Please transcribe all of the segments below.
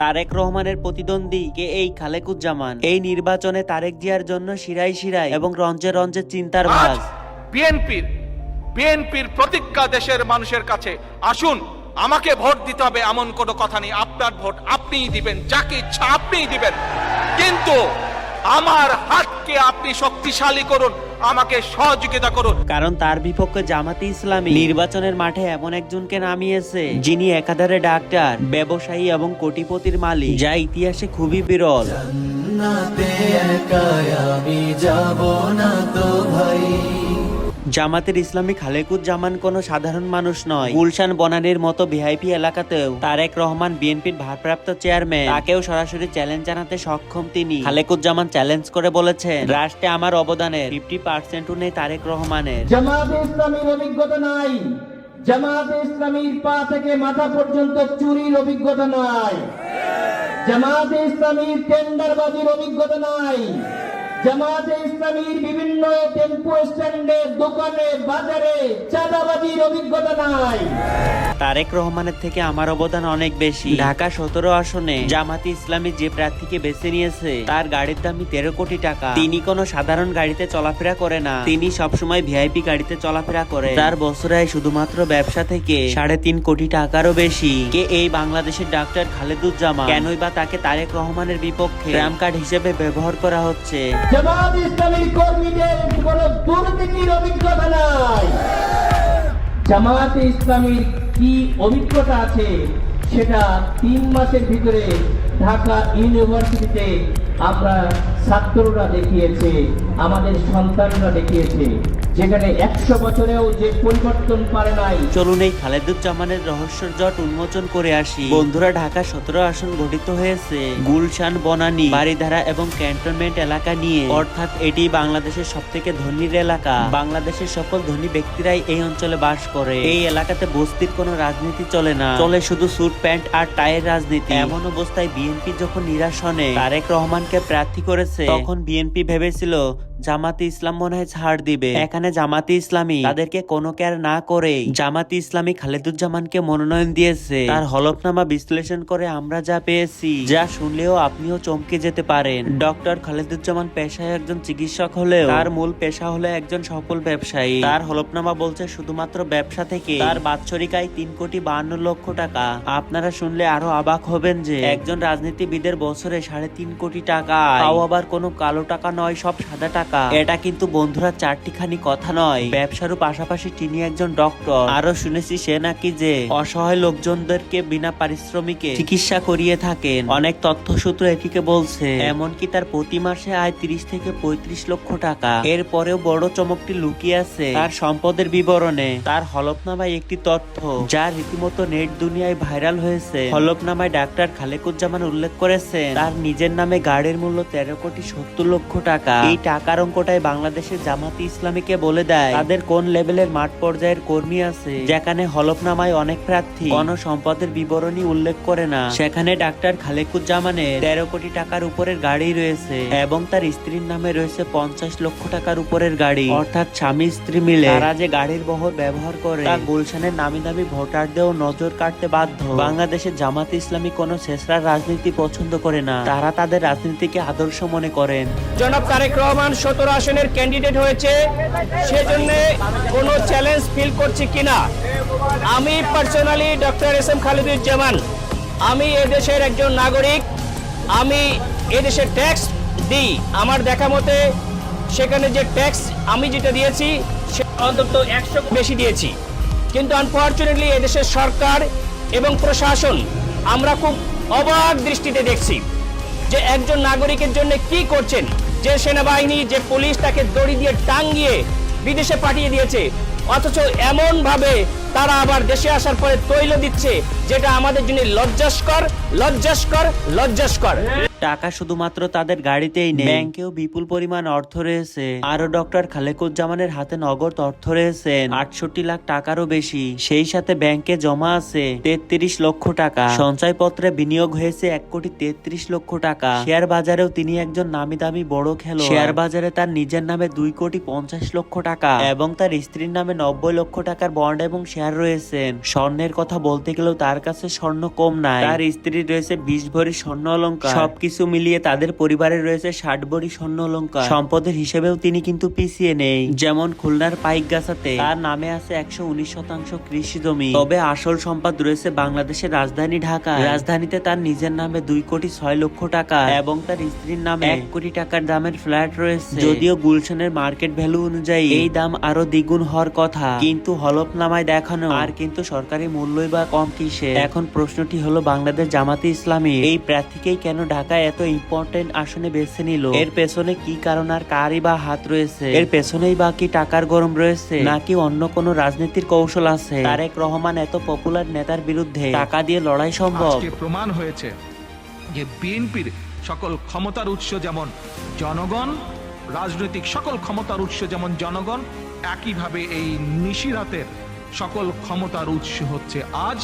তারেক রহমানের প্রতিদ্বন্দ্বী কে এই খালেকুজ্জামান। এই নির্বাচনে তারেক জিয়ার জন্য শিরায় শিরায় এবং রঞ্জে রঞ্জে চিন্তার ভাঁজ। বিএনপির প্রতিজ্ঞা দেশের মানুষের কাছে, আসুন আমাকে ভোট দিতে হবে এমন কোনো কথা নেই। আপনার ভোট আপনিই দিবেন, যাকে ইচ্ছা আপনিই দিবেন, কিন্তু আমার হাতকে আপনি শক্তিশালী করুন, আমাকে সহযোগিতা করুন। কারণ তার বিপক্ষে জামাতে ইসলামী নির্বাচনের মাঠে এমন একজনকে নামিয়েছে যিনি একাধারে ডাক্তার, ব্যবসায়ী এবং কোটিপতির মালিক, যা ইতিহাসে খুবই বিরল। জান্নাতে একা আমি যাব না তো ভাই। জামাতের ইসলামী খালেকুজ্জামান কোনো সাধারণ মানুষ নয়। গুলশান বনানীর মতো ভিআইপি এলাকাতেও তারেক রহমান বিএনপির ভারপ্রাপ্ত চেয়ারম্যান, তাকেও সরাসরি চ্যালেঞ্জ জানাতে সক্ষম তিনি। খালেকুজ্জামান চ্যালেঞ্জ করে বলেছেন, রাষ্ট্রে আমার অবদানের 50% নেই তারেক রহমানের। জামাতে ইসলামীর অভিজ্ঞতা নাই, জামাতে ইসলামীর পা থেকে মাথা পর্যন্ত চুরির অভিজ্ঞতা নাই, জামাতে ইসলামীর টেন্ডারবাজির অভিজ্ঞতা নাই, জামাতে ইসলামীর বিভিন্ন টেম্পো স্ট্যান্ডে, দোকানে, বাজারে চাঁদাবাজির অভিজ্ঞতা নাই। তারেক রহমানের থেকে আমার অবদান অনেক বেশি। ঢাকা 17 আসনে জামাতে ইসলামী যে প্রার্থীকে বেছে নিয়েছে তার গাড়ির দামই 13 কোটি টাকা। তিনি কোনো সাধারণ গাড়িতে চলাফেরা করে না, তিনি সবসময় ভিআইপি গাড়িতে চলাফেরা করে। তার বছরে আয় শুধুমাত্র ব্যবসা থেকে 3.5 কোটি টাকারও বেশি। কে এই বাংলাদেশের ডাক্তার খালেকুজ্জামান? কেনই বা তাকে তারেক রহমানের বিপক্ষে ট্রাম্প কার্ড হিসেবে ব্যবহার করা হচ্ছে? জামাতে ইসলামীর কর্মীদের কোনো দুর্নীতির অভিজ্ঞতা নাই। জামাতে ইসলামীর কি অভিজ্ঞতা আছে সেটা 3 মাসের ভিতরে ঢাকা ইউনিভার্সিটিতে আমরা ছাত্ররা দেখিয়েছে, আমাদের সন্তানরা দেখিয়েছে, যেখানে 100 বছরেও যে পরিবর্তন পারে নাই। চলুন এই খালেকুজ্জামানের রহস্যের জট উন্মোচন করে আসি। বন্ধুরা, ঢাকা 17 আসন গঠিত হয়েছে গুলশান, বনানী, বারিধারা এবং ক্যান্টনমেন্ট এলাকা নিয়ে। অর্থাৎ এটি বাংলাদেশের সবথেকে ধনীর এলাকা। বাংলাদেশের সকল ধনী ব্যক্তিরাই এই অঞ্চলে বাস করে। এই এলাকাতে বস্তির কোনো রাজনীতি চলে না, চলে শুধু স্যুট প্যান্ট আর টাইয়ের রাজনীতি। এমন অবস্থায় বিএনপি যখন নিরাসনে তারেক রহমানকে প্রার্থী করেছে, তখন বিএনপি ভেবেছিল জামাতে ইসলাম মনে হয় ছাড় দিবে। এখানে জামাতে ইসলামী তাদেরকে কোনো কেয়ার না করে জামাতে ইসলামী খালেকুজ্জামানকে মনোনয়ন দিয়েছে। তার হলফনামা বিশ্লেষণ করে আমরা যা পেয়েছি, যা শুনলেও আপনিও চমকে যেতে পারেন। ডক্টর খালেকুজ্জামান পেশায় একজন চিকিৎসক হলেও তার মূল পেশা হলো একজন সফল ব্যবসায়ী। তার হলফনামা বলছে শুধুমাত্র ব্যবসা থেকে তার বাৎসরিক আয় 3.52 লক্ষ টাকা। আপনারা শুনলে আরো অবাক হবেন যে একজন রাজনীতিবিদের বছরে 3.5 কোটি টাকা, তাও আবার কোনো কালো টাকা নয়, সব সাদা টাকা। এটা কিন্তু বন্ধুরা চারটিখানি কথা নয়। ব্যবসারও পাশাপাশি তিনি একজন ডক্টর। আরো শুনেছি সে নাকি যে অসহায় লোকজনদেরকে বিনা পারিশ্রমিকে চিকিৎসা করিয়ে থাকেন। অনেক তথ্যসূত্র এটিকে বলছে। এমনকি তার প্রতি মাসে আয় 30 থেকে 35 লক্ষ টাকা। এরপরেও বড় চমকটি লুকিয়ে আছে তার সম্পদের বিবরণে। তার হলফনামায় একটি তথ্য যা রীতিমতো নেট দুনিয়ায় ভাইরাল হয়েছে। হলফনামায় ডাক্তার খালেকুজ্জামান উল্লেখ করেছেন তার নিজের নামে গাড়ির মূল্য 13.70 লক্ষ টাকা। এই টাকার অঙ্কটাই বাংলাদেশের জামাতে ইসলামীকে বলে দেয় তাদের কোন লেভেলের মাঠ পর্যায়ের কর্মী আছে। যেখানে হলফনামায় অনেক প্রার্থী কোন সম্পদের বিবরণী উল্লেখ করে না, সেখানে ডাক্তার খালেকুজ্জামানের 13 কোটি টাকার উপরের গাড়ি রয়েছে এবং তার স্ত্রীর নামে রয়েছে 50 লক্ষ টাকার উপরের গাড়ি। অর্থাৎ স্বামী স্ত্রী মিলে তারা যে গাড়ির বহর ব্যবহার করে তা গুলশানের নামি দামি ভোটারদেরও নজর কাটতে বাধ্য। বাংলাদেশের জামাতে ইসলামী কোনো শেষরার রাজনীতি পছন্দ করে না, তারা তাদের রাজনীতিকে আদর্শ মনে করেন। জনাব তারেক রহমান 17 আসনের ক্যান্ডিডেট হয়েছে, সেজন্য কোনো চ্যালেঞ্জ ফিল করছি কিনা। আমি পার্সোনালি ডক্টর এস.এম. খালেকুজ্জামান, আমি এদেশের একজন নাগরিক, আমি এদেশের ট্যাক্স দিই। আমার দেখা মতে সেখানে যে ট্যাক্স আমি যেটা দিয়েছি সে অন্তত 100 বেশি দিয়েছি। কিন্তু আনফরচুনেটলি এদেশের সরকার এবং প্রশাসন আমরা খুব অবাক দৃষ্টিতে দেখছি যে একজন নাগরিকের জন্য কি করছেন। যে সেনাবাহিনী, যে পুলিশ তাকে দড়ি দিয়ে টাঙ্গিয়ে বিদেশে পাঠিয়ে দিয়েছে, অথচ এমন ভাবে তারা আবার দেশে আসার পরে তৈল দিচ্ছে, যেটা আমাদের জন্য লজ্জাস্কর, লজ্জাস্কর, লজ্জাস্কর। টাকা শুধুমাত্র তাদের গাড়িতেই নেই, ব্যাংকেও বিপুল পরিমাণ অর্থ রয়েছে। আরো ডক্টর খালেকুজ্জামানের হাতে নগদ অর্থ রয়েছে 68 লাখ টাকারও বেশি। সেই সাথে ব্যাংকে জমা আছে 33 লক্ষ টাকা। সঞ্চয়পত্রে বিনিয়োগ হয়েছে 1.33 লক্ষ টাকা। শেয়ার বাজারেও তিনি একজন নামি দামি বড় খেলোয়াড়। শেয়ার বাজারে তার নিজের নামে 2.50 লক্ষ টাকা এবং তার স্ত্রীর নামে 90 লক্ষ টাকার বন্ড এবং শেয়ার রয়েছে। স্বর্ণের কথা বলতে গেলেও তার কাছে স্বর্ণ কম নাই। তার স্ত্রীর রয়েছে 20 ভরি স্বর্ণ অলংকার। সবকিছু মিলিয়ে তাদের পরিবারে রয়েছে 60 ভরি স্বর্ণ অলংকার। সম্পদের হিসেবেও তিনি কিন্তু পিছিয়ে নেই। যেমন খুলনার পাইকগাছাতে তার নামে আছে 119% কৃষি জমি। তবে আসল সম্পদ রয়েছে বাংলাদেশের রাজধানী ঢাকা। রাজধানীতে তার নিজের নামে 2,06,00,000 টাকা এবং তার স্ত্রীর নামে 1 কোটি টাকার দামের ফ্ল্যাট রয়েছে। যদিও গুলশানের মার্কেট ভ্যালু অনুযায়ী এই দাম আরো দ্বিগুণ হওয়ার কথা, কিন্তু হলফনামায় দেখানো আর কিন্তু সরকারি মূল্যই বা কম কিসে। এখন প্রশ্নটি হলো, বাংলাদেশ জামাতে ইসলামী এই প্রার্থীকেই কেন ঢাকায় এত ইম্পর্টেন্ট আসনে বেছে নিল? এর পেছনে কি কারণ আর কারই বা হাত রয়েছে? এর পেছনেই বা কি টাকার গরম রয়েছে নাকি অন্য কোনো রাজনীতির কৌশল আছে? তারেক রহমান এত পপুলার নেতার বিরুদ্ধে টাকা দিয়ে লড়াই সম্ভব? আজকে প্রমাণ হয়েছে যে বিএনপির সকল ক্ষমতার উৎস যেমন জনগণ, রাজনৈতিক সকল ক্ষমতার উৎস যেমন জনগণ, একইভাবে এই নিশিরাতের সকল ক্ষমতার উৎস হচ্ছে আজ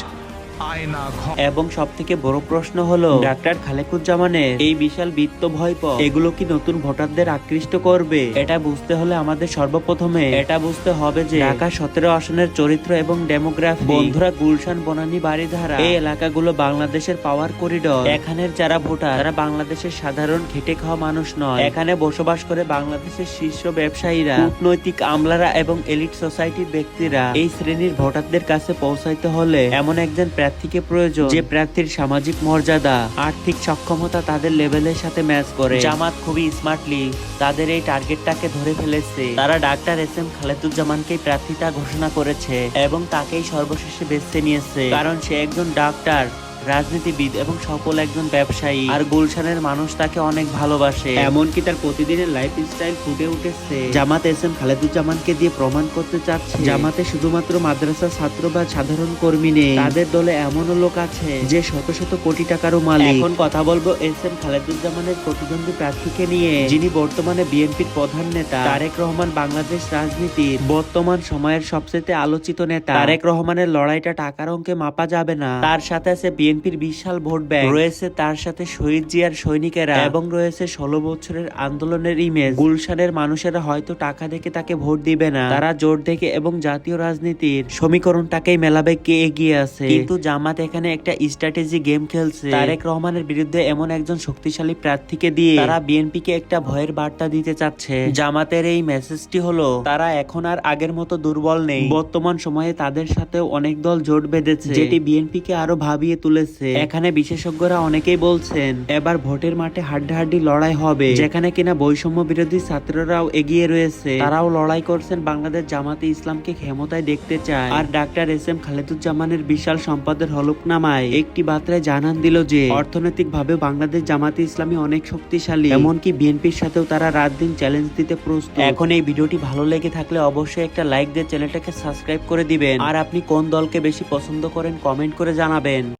আয়না ঘর। এবং সব থেকে বড় প্রশ্ন হলো, ডাক্তার খালেকুজ্জামানের এই বিশাল বিত্ত ভয় এগুলো কি নতুন ভোটারদের আকৃষ্ট করবে? এটা বুঝতে হলে আমাদের সর্বপ্রথমে এটা বুঝতে হবে যে ঢাকা 17 আসনের চরিত্র এবং ডেমোগ্রাফি। বন্ধুরা, গুলশান, বনানী, বারিধারা এই এলাকাগুলো বাংলাদেশের পাওয়ার করিডোর। এখানের যারা ভোটার তারা বাংলাদেশের সাধারণ খেটে খাওয়া মানুষ নয়। এখানে বসবাস করে বাংলাদেশের শীর্ষ ব্যবসায়ীরা, কূটনৈতিক আমলারা এবং এলিট সোসাইটির ব্যক্তিরা। এই শ্রেণীর ভোটারদের কাছে পৌঁছাইতে হলে এমন একজন প্রার্থীকে প্রয়োজন যে প্রার্থীর সামাজিক মর্যাদা, আর্থিক সক্ষমতা তাদের লেভেলের সাথে ম্যাচ করে। জামাত খুবই স্মার্টলি তাদের এই টার্গেটটাকে ধরে ফেলেছে। তারা ডাক্তার এসএম খালেদুজ্জামানকেই প্রার্থিতা ঘোষণা করেছে এবং তাকেই সর্বশেষে বেছে নিয়েছে, কারণ সে একজন ডাক্তার, রাজনীতিবিদ এবং সফল একজন ব্যবসায়ী। আর গুলশানের মানুষ তাকে অনেক ভালোবাসে। এমনকি তার প্রতিদিনের লাইফ স্টাইল ফুটে উঠেছে। জামাত এসএম খালেদুজ্জামানকে দিয়ে প্রমাণ করতে চাচ্ছে জামাতে শুধুমাত্র মাদ্রাসা ছাত্র বা সাধারণ কর্মী নেই, তাদের দলে এমনও লোক আছে যে শত শত কোটি টাকারও মালিক। এখন কথা বলবো এসএম খালেদুজ্জামানের প্রতিদ্বন্দ্বী প্রার্থীকে নিয়ে, যিনি বর্তমানে বিএনপির প্রধান নেতা। তারেক রহমান বাংলাদেশ রাজনীতির বর্তমান সময়ের সবচেয়ে আলোচিত নেতা। তারেক রহমানের লড়াইটা টাকার অঙ্কে মাপা যাবে না। তার সাথে আছে বিএনপির বিশাল ভোট ব্যাংক, রয়েছে তার সাথে শহীদ জিয়ার সৈনিকেরা এবং রয়েছে 16 বছরের আন্দোলনের ইমেজ। গুলশানের মানুষেরা হয়তো টাকা দেখে তাকে ভোট দিবে না, তারা জোট দেখে এবং জাতীয় রাজনীতির সমীকরণটাকেই মেলাবে কে এগিয়ে আছে। কিন্তু জামাত এখানে একটা স্ট্র্যাটেজি গেম খেলছে। তারেক রহমানের বিরুদ্ধে এমন একজন শক্তিশালী প্রার্থীকে দিয়ে তারা বিএনপিকে একটা ভয়ের বার্তা দিতে চাচ্ছে। জামাতের এই মেসেজটি হলো, তারা এখন আর আগের মতো দুর্বল নেই। বর্তমান সময়ে তাদের সাথেও অনেক দল জোট বেঁধেছে, যেটি বিএনপিকে আরো ভাবিয়ে তুলেছে। এখানে বিশেষজ্ঞরা অনেকেই বলছেন এবার ভোটের মাঠে হাড্ডাহাড্ডি লড়াই হবে, যেখানে কিনা বৈষম্য বিরোধী ছাত্ররাও এগিয়ে রয়েছে। তারাও লড়াই করছেন, বাংলাদেশ জামাতে ইসলামকে ক্ষমতায় দেখতে চায়। আর ডাক্তার এসএম খালেদুজ্জামানের বিশাল সম্পদের হলফনামায় একটি বার্তায় জানান দিল যে অর্থনৈতিকভাবে বাংলাদেশ জামাতে ইসলামী অনেক শক্তিশালী, এমনকি বিএনপির সাথেও তারা রাত দিন চ্যালেঞ্জ দিতে প্রস্তুত। এখন এই ভিডিওটি ভালো লেগে থাকলে অবশ্যই একটা লাইক দিয়ে চ্যানেলটাকে সাবস্ক্রাইব করে দিবেন। আর আপনি কোন দলকে বেশি পছন্দ করেন কমেন্ট করে জানাবেন।